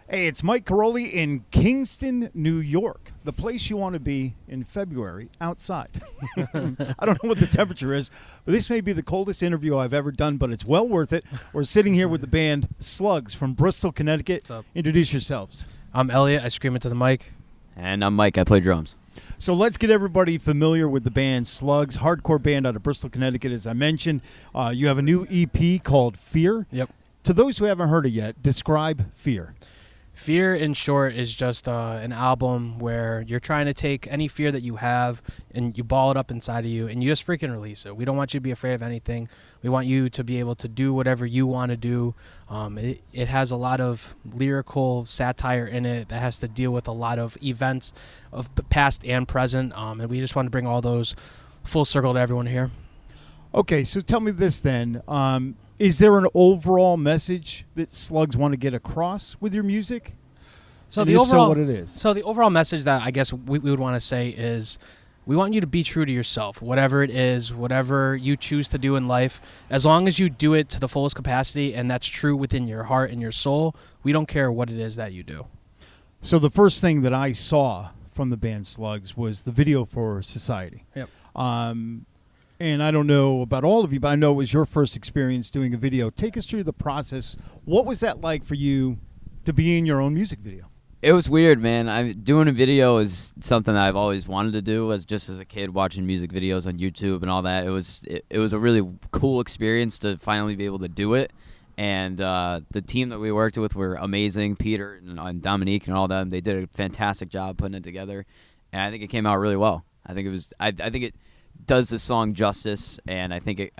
Hey, it's Mike Karolyi in Kingston, New York, the place you want to be in February outside. I don't know what the temperature is, but this may be the coldest interview I've ever done, but it's well worth it. We're sitting here with the band Slugs from Bristol, Connecticut. What's up? Introduce yourselves. I'm Elliott. I scream into the mic. And I'm Mike. I play drums. So let's get everybody familiar with the band Slugs, hardcore band out of Bristol, Connecticut. As I mentioned, you have a new EP called Fear. Yep. To those who haven't heard it yet, describe Fear. Fear, in short, is just an album where you're trying to take any fear that you have and you ball it up inside of you and you just freaking release it. We don't want you to be afraid of anything. We want you to be able to do whatever you want to do. It has a lot of lyrical satire in it that has to deal with a lot of events of the past and present, and we just want to bring all those full circle to everyone here. Okay, so tell me this then. Is there an overall message that Slugs want to get across with your music? So and the if overall, so, what it is? So the overall message that I guess we would want to say is we want you to be true to yourself, whatever it is, whatever you choose to do in life. As long as you do it to the fullest capacity and that's true within your heart and your soul, we don't care what it is that you do. So the first thing that I saw from the band Slugs was the video for Society. Yep. And I don't know about all of you, but I know it was your first experience doing a video. Take us through the process. What was that like for you to be in your own music video? It was weird, man. Doing a video is something that I've always wanted to do. As a kid, watching music videos on YouTube and all that. It was a really cool experience to finally be able to do it. And the team that we worked with were amazing. Peter and Dominique and all them. They did a fantastic job putting it together, and I think it came out really well. I think it was. I think it does the song justice, and I think it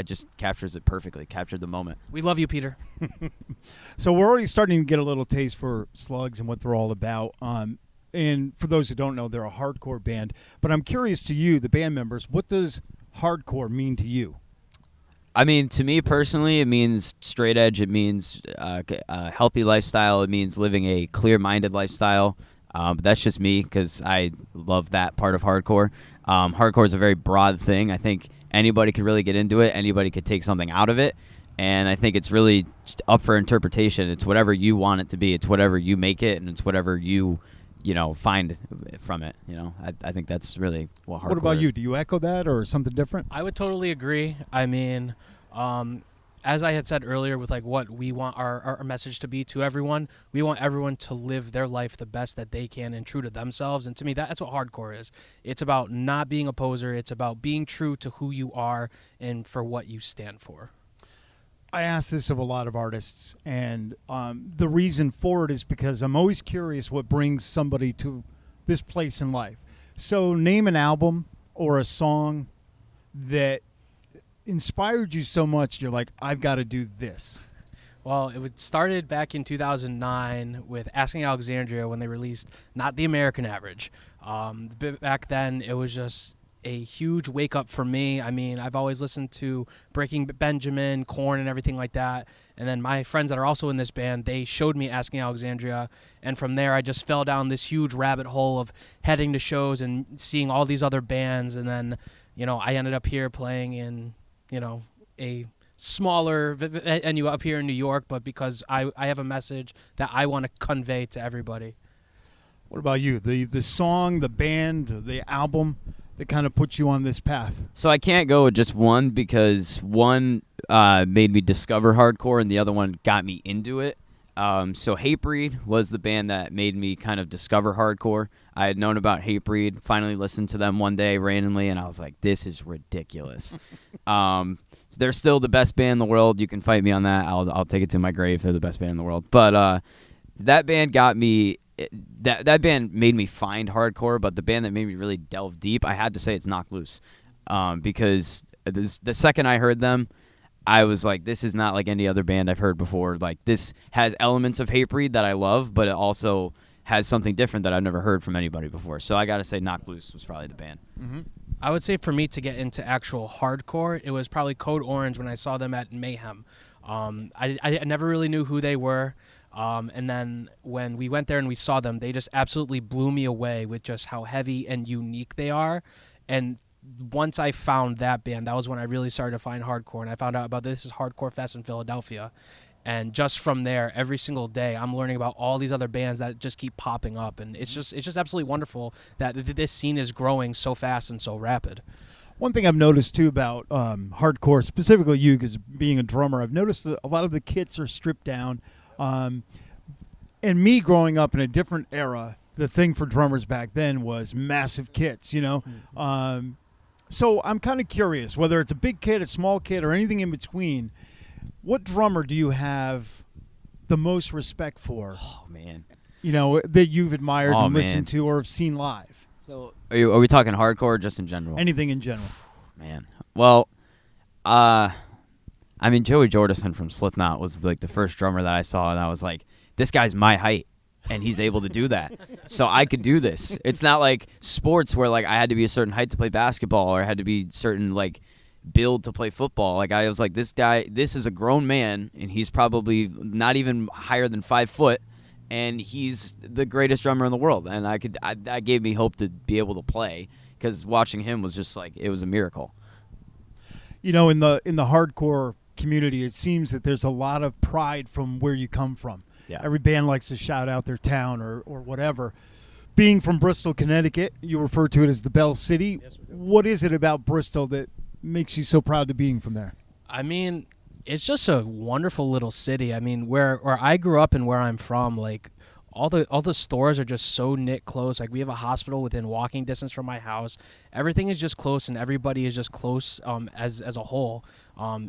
just captures it perfectly, captured the moment. We love you, Peter. So we're already starting to get a little taste for Slugs and what they're all about. And for those who don't know, they're a hardcore band. But I'm curious to you, the band members, what does hardcore mean to you? I mean, to me personally, it means straight edge. It means a healthy lifestyle. It means living a clear-minded lifestyle. But that's just me because I love that part of hardcore. Hardcore is a very broad thing. I think anybody could really get into it. Anybody could take something out of it. And I think it's really up for interpretation. It's whatever you want it to be. It's whatever you make it, and it's whatever you find from it. I think that's really what hardcore is. What about you? Do you echo that or something different? I would totally agree. I mean, as I had said earlier with like what we want our message to be to everyone, we want everyone to live their life the best that they can and true to themselves. And to me, that's what hardcore is. It's about not being a poser. It's about being true to who you are and for what you stand for. I ask this of a lot of artists, and the reason for it is because I'm always curious what brings somebody to this place in life. So name an album or a song that inspired you so much you're like, I've got to do this. Well, it started back in 2009 with Asking Alexandria when they released Not the American Average. Back then, it was just a huge wake-up for me. I mean, I've always listened to Breaking Benjamin, Korn, and everything like that. And then my friends that are also in this band, they showed me Asking Alexandria. And from there, I just fell down this huge rabbit hole of heading to shows and seeing all these other bands. And then, I ended up here playing in a smaller venue up here in New York, but because I have a message that I want to convey to everybody. What about you? The song, the band, the album that kind of puts you on this path? So I can't go with just one because one made me discover hardcore and the other one got me into it. So Hatebreed was the band that made me kind of discover hardcore. I had known about Hatebreed, finally listened to them one day randomly, and I was like, this is ridiculous. They're still the best band in the world. You can fight me on that. I'll take it to my grave. They're the best band in the world. But that band got me. That band made me find hardcore, but the band that made me really delve deep, I had to say it's Knocked Loose. Because the second I heard them, I was like, this is not like any other band I've heard before. Like, this has elements of Hatebreed that I love, but it also has something different that I've never heard from anybody before. So I got to say Knocked Loose was probably the band. Mm-hmm. I would say for me to get into actual hardcore, it was probably Code Orange when I saw them at Mayhem. I never really knew who they were. And then when we went there and we saw them, they just absolutely blew me away with just how heavy and unique they are. And once I found that band, that was when I really started to find hardcore. And I found out about this is Hardcore Fest in Philadelphia. And just from there, every single day, I'm learning about all these other bands that just keep popping up, and it's just absolutely wonderful that this scene is growing so fast and so rapid. One thing I've noticed too about hardcore, specifically you, because being a drummer, I've noticed that a lot of the kits are stripped down. And me growing up in a different era, the thing for drummers back then was massive kits, you know. So I'm kind of curious, whether it's a big kit, a small kit, or anything in between, what drummer do you have the most respect for? Oh, man. You know, that you've admired and man. listened to or have seen live? So are we talking hardcore or just in general? Anything in general. Man. Well, I mean, Joey Jordison from Slipknot was like the first drummer that I saw, and I was like, this guy's my height, and he's able to do that. So I could do this. It's not like sports where like I had to be a certain height to play basketball or I had to be certain like build to play football. Like I was like, this guy, this is a grown man, and he's probably not even higher than 5 foot, and he's the greatest drummer in the world. And that gave me hope to be able to play, because watching him was just like, it was a miracle. You know, in the hardcore community, it seems that there's a lot of pride from where you come from. Yeah. Every band likes to shout out their town or whatever. Being from Bristol, Connecticut, you refer to it as the Bell City. Yes, we do. What is it about Bristol that makes you so proud to being from there? I mean, it's just a wonderful little city. I mean, where I grew up and where I'm from, like all the stores are just so knit close. Like we have a hospital within walking distance from my house. Everything is just close, and everybody is just close as a whole.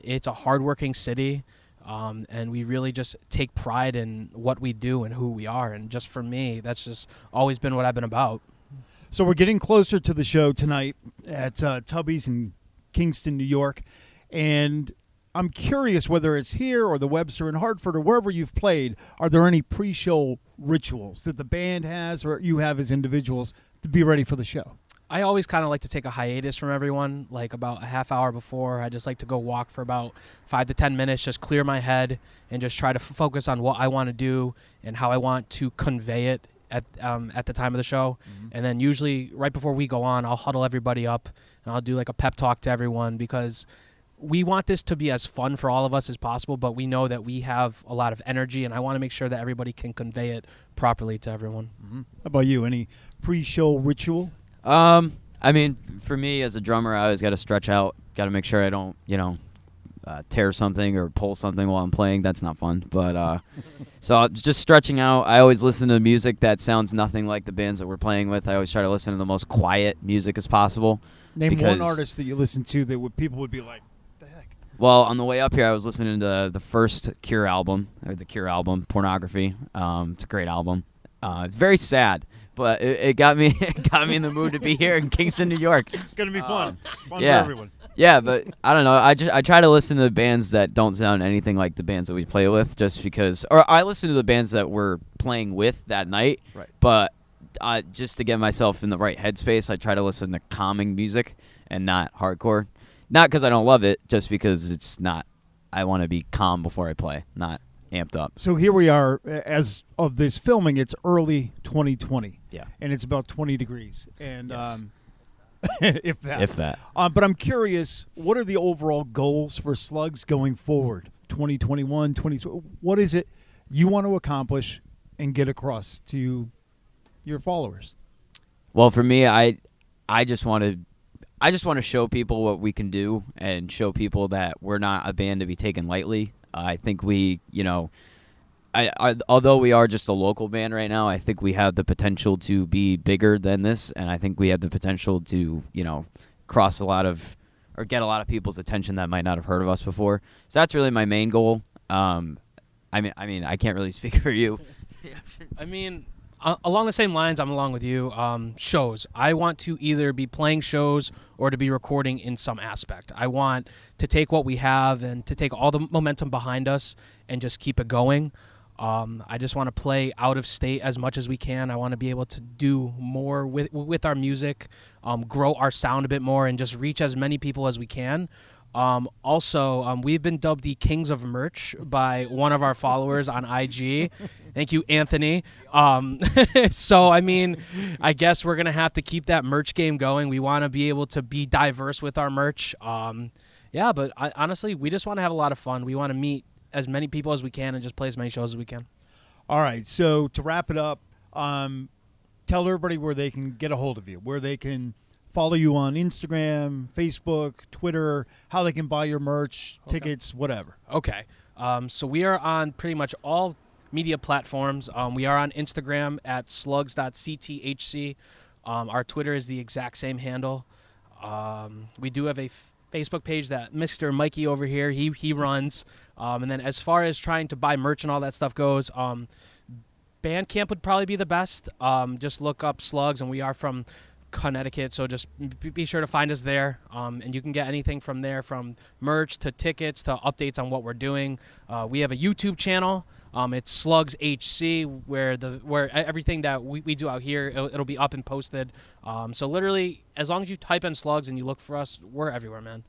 It's a hardworking city, and we really just take pride in what we do and who we are. And just for me, that's just always been what I've been about. So we're getting closer to the show tonight at Tubby's in Kingston, New York, and I'm curious whether it's here or the Webster in Hartford or wherever you've played, are there any pre-show rituals that the band has or you have as individuals to be ready for the show? I always kind of like to take a hiatus from everyone, like about a half hour before. I just like to go walk for about 5 to 10 minutes, just clear my head and just try to focus on what I want to do and how I want to convey it at the time of the show. Mm-hmm. And then usually right before we go on, I'll huddle everybody up and I'll do like a pep talk to everyone, because we want this to be as fun for all of us as possible, but we know that we have a lot of energy, and I want to make sure that everybody can convey it properly to everyone. Mm-hmm. How about you? Any pre-show ritual? I mean, for me as a drummer, I always got to stretch out. Got to make sure I don't, tear something or pull something while I'm playing. That's not fun. But so just stretching out. I always listen to music that sounds nothing like the bands that we're playing with. I always try to listen to the most quiet music as possible. Name one artist that you listen to that people would be like, the heck? Well, on the way up here, I was listening to the first Cure album, Pornography. It's a great album. It's very sad, but it got me in the mood to be here in Kingston, New York. It's gonna be fun. Fun yeah. for everyone. Yeah, but I don't know. I try to listen to the bands that don't sound anything like the bands that we play with, just because. Or I listen to the bands that we're playing with that night. Right. But just to get myself in the right headspace, I try to listen to calming music and not hardcore. Not because I don't love it, just because it's not. I want to be calm before I play, not amped up. So here we are, as of this filming, it's early 2020. Yeah. And it's about 20 degrees. And Yes. if that. If that. But I'm curious, what are the overall goals for Slugs going forward? 2021, 2020. What is it you want to accomplish and get across to your followers? Well, for me, I just want to show people what we can do and show people that we're not a band to be taken lightly. I think we, although we are just a local band right now, I think we have the potential to be bigger than this, and I think we have the potential to, cross a lot of, or get a lot of people's attention that might not have heard of us before. So that's really my main goal. I mean, I can't really speak for you. I mean, along the same lines, I'm along with you. Shows. I want to either be playing shows or to be recording in some aspect. I want to take what we have and to take all the momentum behind us and just keep it going. I just want to play out of state as much as we can. I want to be able to do more with our music, grow our sound a bit more, and just reach as many people as we can. Also, we've been dubbed the Kings of Merch by one of our followers on IG. Thank you, Anthony. So, I mean, I guess we're going to have to keep that merch game going. We want to be able to be diverse with our merch. But honestly, we just want to have a lot of fun. We want to meet as many people as we can and just play as many shows as we can. All right. So to wrap it up, tell everybody where they can get a hold of you, where they can follow you on Instagram, Facebook, Twitter, how they can buy your merch, tickets, whatever. Okay. So we are on pretty much all media platforms. We are on Instagram at slugs.cthc. Our Twitter is the exact same handle. We do have a Facebook page that Mr. Mikey over here, he runs. And then as far as trying to buy merch and all that stuff goes, Bandcamp would probably be the best. Just look up Slugs, and we are from Connecticut, so just be sure to find us there. And you can get anything from there, from merch to tickets to updates on what we're doing. We have a YouTube channel. It's Slugs HC, where everything that we do out here, it'll be up and posted. So literally, as long as you type in Slugs and you look for us, we're everywhere, man.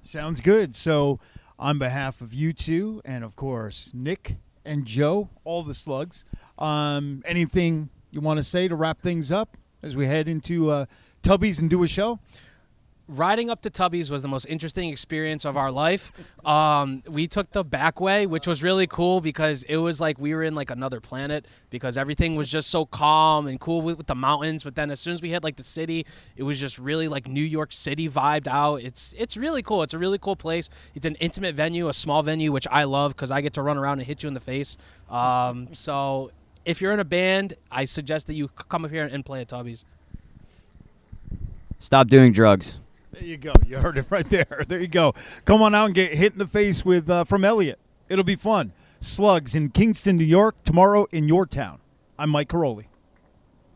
Sounds good. So on behalf of you two, and of course Nick and Joe, all the Slugs, anything you want to say to wrap things up as we head into Tubby's and do a show? Riding up to Tubby's was the most interesting experience of our life. We took the back way, which was really cool because it was like we were in like another planet because everything was just so calm and cool with the mountains. But then as soon as we hit like the city, it was just really like New York City vibed out. It's really cool. It's a really cool place. It's an intimate venue, a small venue, which I love because I get to run around and hit you in the face. So if you're in a band, I suggest that you come up here and play at Tubby's. Stop doing drugs. There you go. You heard it right there. There you go. Come on out and get hit in the face with from Elliott. It'll be fun. Slugs in Kingston, New York, tomorrow in your town. I'm Mike Karolyi.